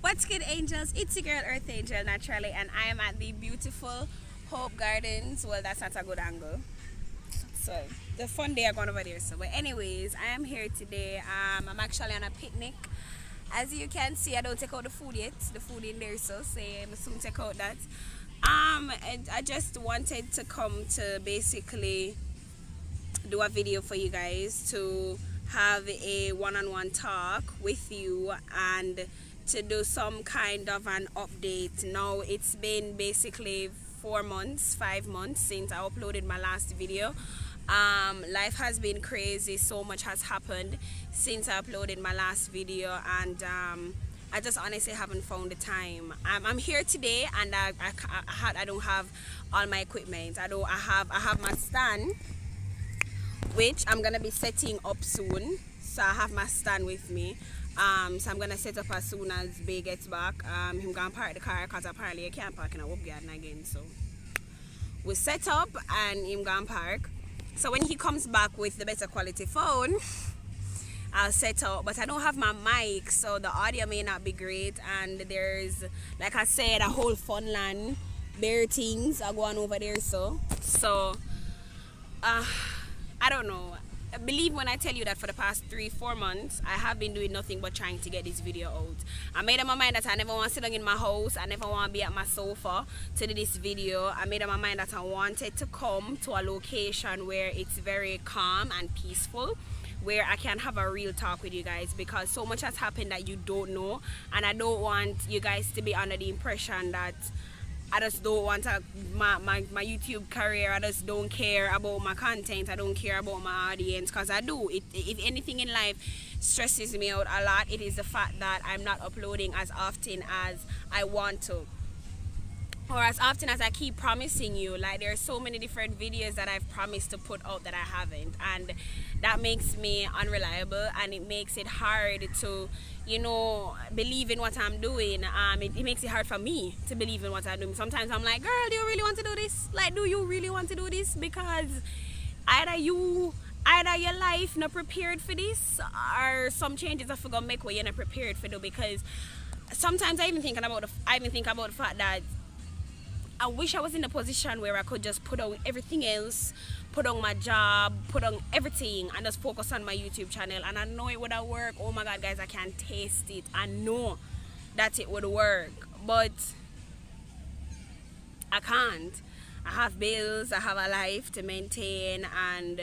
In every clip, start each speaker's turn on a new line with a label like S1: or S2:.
S1: What's good, angels? It's your girl EarthAngel naturally, and I am at the beautiful Hope Gardens. Well, that's not a good angle. So the fun day I gone over there. So, but anyways, I am here today. I'm actually on a picnic. As you can see, I don't take out the food yet. The food in there, so say I'm soon take out that. And I just wanted to come to basically do a video for you guys to have a one-on-one talk with you and to do some kind of an update. Now it's been basically 4 months, 5 months since I uploaded my last video. Life has been crazy, so much has happened since I uploaded my last video, and I just honestly haven't found the time. I'm here today, and I don't have all my equipment. I have my stand, which I'm gonna be setting up soon. So I have my stand with me. So I'm gonna set up as soon as Bay gets back. Him gonna park the car because apparently you can't park in a whoop garden again. So we set up and him gonna park. So when he comes back with the better quality phone, I'll set up. But I don't have my mic, so the audio may not be great. And there's, like I said, a whole fun land, bare things are going over there. So I don't know. Believe when I tell you that for the past 3-4 months I have been doing nothing but trying to get this video out. I made up my mind that I never want to sit down in my house. I never want to be at my sofa to do this video. I made up my mind that I wanted to come to a location where it's very calm and peaceful, where I can have a real talk with you guys, because so much has happened that you don't know, and I don't want you guys to be under the impression that I just don't want my YouTube career. I just don't care about my content. I don't care about my audience, because I do. If anything in life stresses me out a lot, it is the fact that I'm not uploading as often as I want to, or as often as I keep promising you. Like, there are so many different videos that I've promised to put out that I haven't, and that makes me unreliable, and it makes it hard to, you know, believe in what I'm doing. It makes it hard for me to believe in what I'm doing. Sometimes I'm like, girl, do you really want to do this? Like, do you really want to do this? Because either your life not prepared for this, or some changes I forgot make where you're not prepared for do. Because sometimes I even think about the fact that I wish I was in a position where I could just put on everything else, put on my job, put on everything, and just focus on my YouTube channel. And I know it would have worked. Oh my God, guys, I can taste it. I know that it would work, but I can't. I have bills, I have a life to maintain, and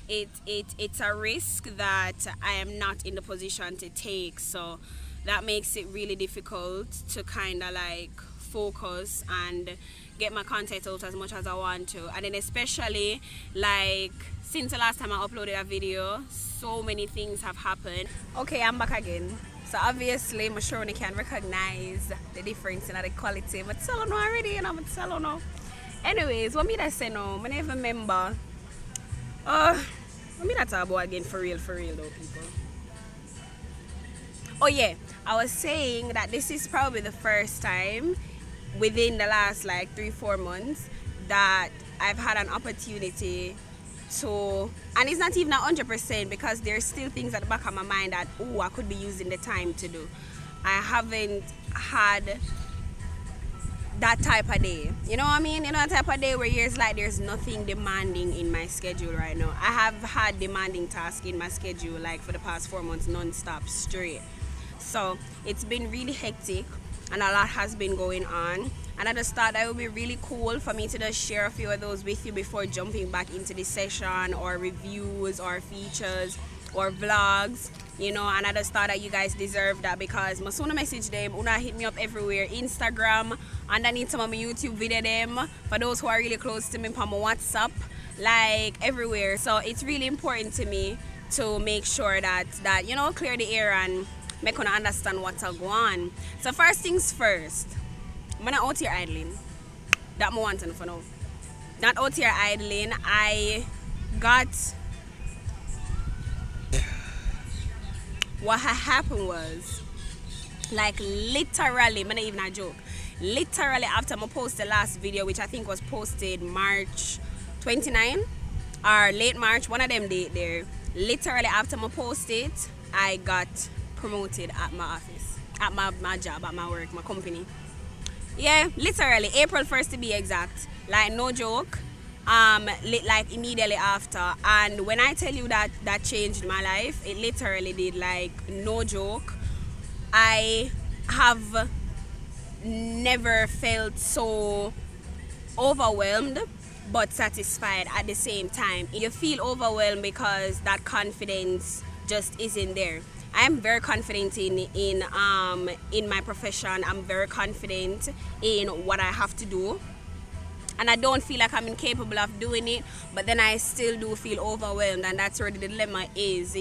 S1: it's a risk that I am not in the position to take. So that makes it really difficult to kind of like focus and get my content out as much as I want to. And then especially like since the last time I uploaded a video, so many things have happened. Okay, I'm back again. So obviously I'm sure you can recognize the difference in the quality. But tell you already, you know, but tell you now. Anyways, what me that say now, I never remember. What me that talk about again, for real though, people. Oh yeah, I was saying that this is probably the first time within the last like 3-4 months that I've had an opportunity to, and it's not even 100%, because there's still things at the back of my mind that, oh, I could be using the time to do. I haven't had that type of day, you know what I mean? You know, that type of day where it's like there's nothing demanding in my schedule right now. I have had demanding tasks in my schedule like for the past 4 months non-stop straight. So it's been really hectic, and a lot has been going on, and I just thought that it would be really cool for me to just share a few of those with you before jumping back into this session, or reviews, or features, or vlogs, you know. And I just thought that you guys deserve that, because I soon message them, una hit me up everywhere, Instagram, underneath some of my YouTube video them, for those who are really close to me, on my WhatsApp, like everywhere. So it's really important to me to make sure that you know, clear the air and make you understand what's going on. So first things first, I'm not out here idling. That I want to know for now. Not out here idling. I got, what had happened was, like literally, I'm not even a joke, literally after I posted the last video, which I think was posted March 29 or late March, one of them date there, literally after I posted it, I got promoted at my office. at my job, at my work, my company. Yeah, literally April 1st to be exact. Like no joke. Like immediately after, and when I tell you that that changed my life, it literally did. Like no joke. I have never felt so overwhelmed but satisfied at the same time. You feel overwhelmed because that confidence just isn't there. I'm very confident in my profession. I'm very confident in what I have to do, and I don't feel like I'm incapable of doing it, but then I still do feel overwhelmed, and that's where the dilemma is.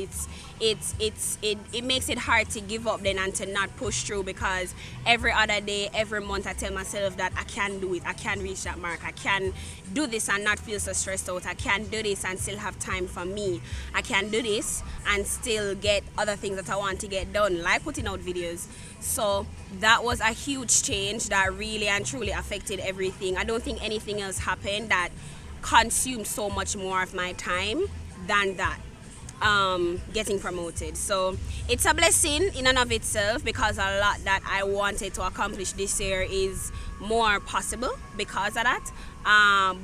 S1: It makes it hard to give up then and to not push through, because every other day, every month I tell myself that I can do it, I can reach that mark, I can do this and not feel so stressed out, I can do this and still have time for me, I can do this and still get other things that I want to get done, like putting out videos. So that was a huge change that really and truly affected everything. I don't think anything else happened that consumed so much more of my time than that, getting promoted. So it's a blessing in and of itself, because a lot that I wanted to accomplish this year is more possible because of that.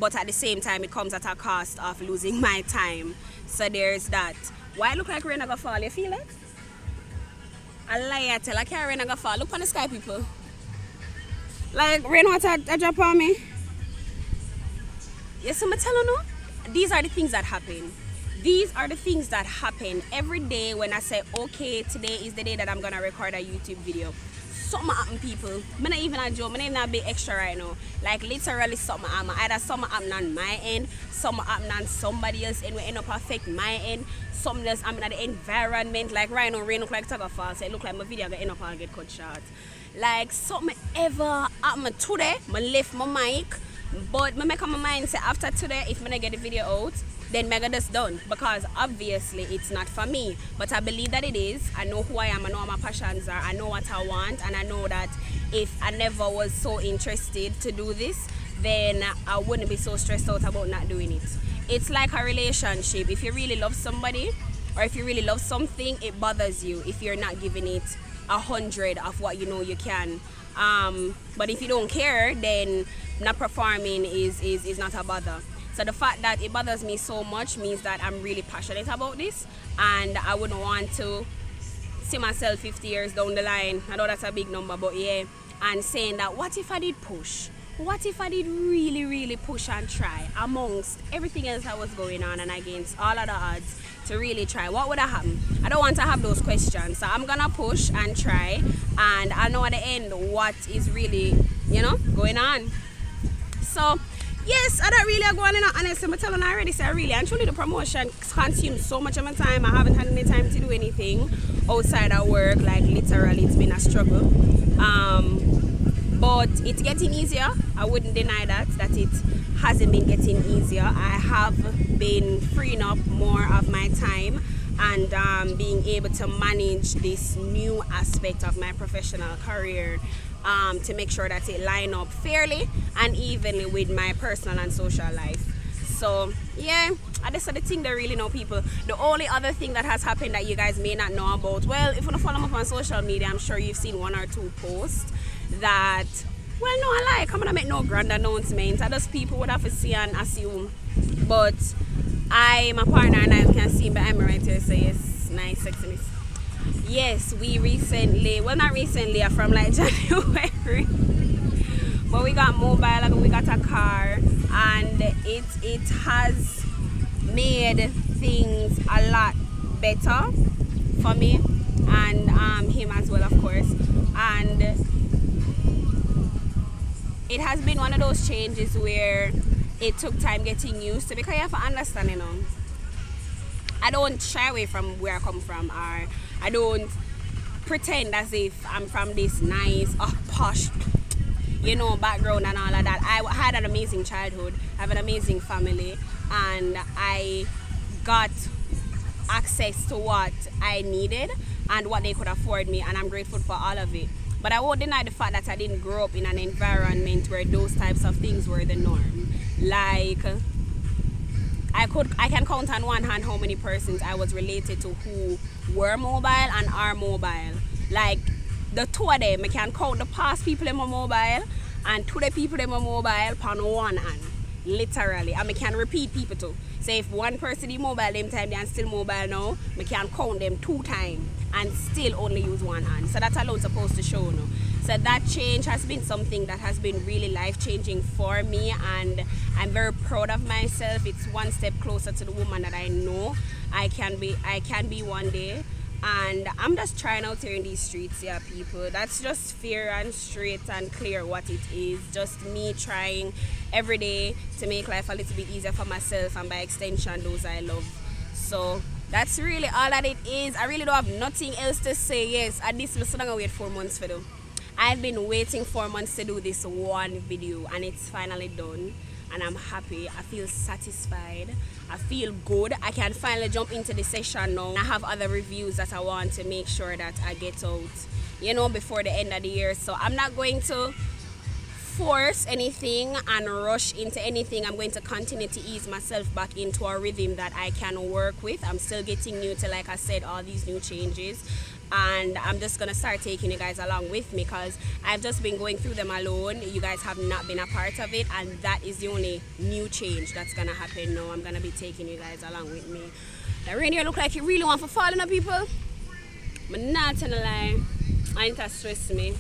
S1: But at the same time, it comes at a cost of losing my time. So there's that. Why look like rain gonna fall? You feel it? I lie, I tell. I can't rain gonna fall. Look on the sky, people. Like rainwater a drop on me. Yes, I'm telling you. These are the things that happen. These are the things that happen every day when I say, okay, today is the day that I'm gonna record a YouTube video. Something happen, people. I'm not even a joke. I'm not even a bit extra right now. Like literally something happen. Either something happen on my end, something happen on somebody else, and we end up affect my end. Something else happen at the environment. Like right now, rain look like Tugger Fall. So it look like my video gonna end up and get cut short. Like something ever happen today, I left my mic. But I make up my mind say after today, if I don't get the video out, then mega just done, because obviously it's not for me, but I believe that it is. I know who I am, I know what my passions are, I know what I want, and I know that if I never was so interested to do this, then I wouldn't be so stressed out about not doing it. It's like a relationship. If you really love somebody, or if you really love something, it bothers you if you're not giving it 100 of what you know you can. But if you don't care, then not performing is not a bother. So the fact that it bothers me so much means that I'm really passionate about this, and I wouldn't want to see myself 50 years down the line. I know that's a big number, but yeah, and saying that what if I did push? What if I did really, really push and try amongst everything else that was going on and against all other odds to really try? What would have happened? I don't want to have those questions. So I'm gonna push and try, and I know at the end what is really, going on. So yes, I don't really go on and honestly, I'm telling you already, so really and truly the promotion consumes so much of my time. I haven't had any time to do anything outside of work. Like literally it's been a struggle. But it's getting easier. I wouldn't deny that it hasn't been getting easier. I have been freeing up more of my time and being able to manage this new aspect of my professional career, to make sure that it line up fairly and evenly with my personal and social life. So yeah, that's the thing that really know, people. The only other thing that has happened that you guys may not know about, well, if you don't follow me up on social media, I'm sure you've seen one or two posts that, well, no, I'm gonna make no grand announcements. I just people would have to see and assume. But my partner and I can see behind me right here, so yes, nice sexiness. Yes, we recently, well, not recently, from like January, but we got mobile, like we got a car, and it has made things a lot better for me and him as well, of course. And it has been one of those changes where it took time getting used to, because you have to understand, I don't shy away from where I come from, or I don't pretend as if I'm from this nice, posh, background and all of that. I had an amazing childhood, I have an amazing family, and I got access to what I needed and what they could afford me, and I'm grateful for all of it. But I won't deny the fact that I didn't grow up in an environment where those types of things were the norm. Like, I can count on one hand how many persons I was related to who were mobile and are mobile. Like, the two of them, I can count the past people in my mobile and to the people in my mobile on one hand. Literally. And I can repeat people too. So if one person in mobile them time, they are still mobile now, I can count them 2 times and still only use one hand. So that's alone supposed to show now. So that change has been something that has been really life-changing for me, and I'm very proud of myself. It's one step closer to the woman that I know I can be one day. And I'm just trying out here in these streets, yeah, people. That's just fair and straight and clear what it is. Just me trying every day to make life a little bit easier for myself and by extension those I love. So that's really all that it is. I really don't have nothing else to say. Yes, at this I'm gonna wait 4 months for them. I've been waiting 4 months to do this one video and it's finally done. And I'm happy. I feel satisfied. I feel good. I can finally jump into the session now. I have other reviews that I want to make sure that I get out, you know, before the end of the year. So I'm not going to force anything and rush into anything. I'm going to continue to ease myself back into a rhythm that I can work with. I'm still getting new to, like I said, all these new changes. And I'm just gonna start taking you guys along with me because I've just been going through them alone. You guys have not been a part of it, and that is the only new change that's gonna happen now. I'm gonna be taking you guys along with me. The rain here look like it really want for falling on people. But not gonna lie, I ain't that stress me.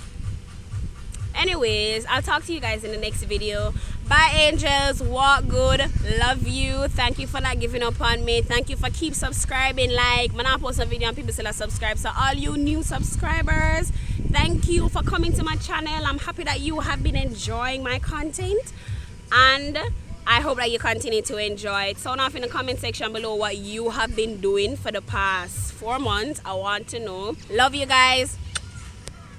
S1: Anyways, I'll talk to you guys in the next video. Bye angels, walk good, love you, thank you for not giving up on me, thank you for keep subscribing. Like when I post a video and people still subscribe, so all you new subscribers, thank you for coming to my channel. I'm happy that you have been enjoying my content, and I hope that you continue to enjoy it. Sound off in the comment section below what you have been doing for the past 4 months. I want to know. Love you guys.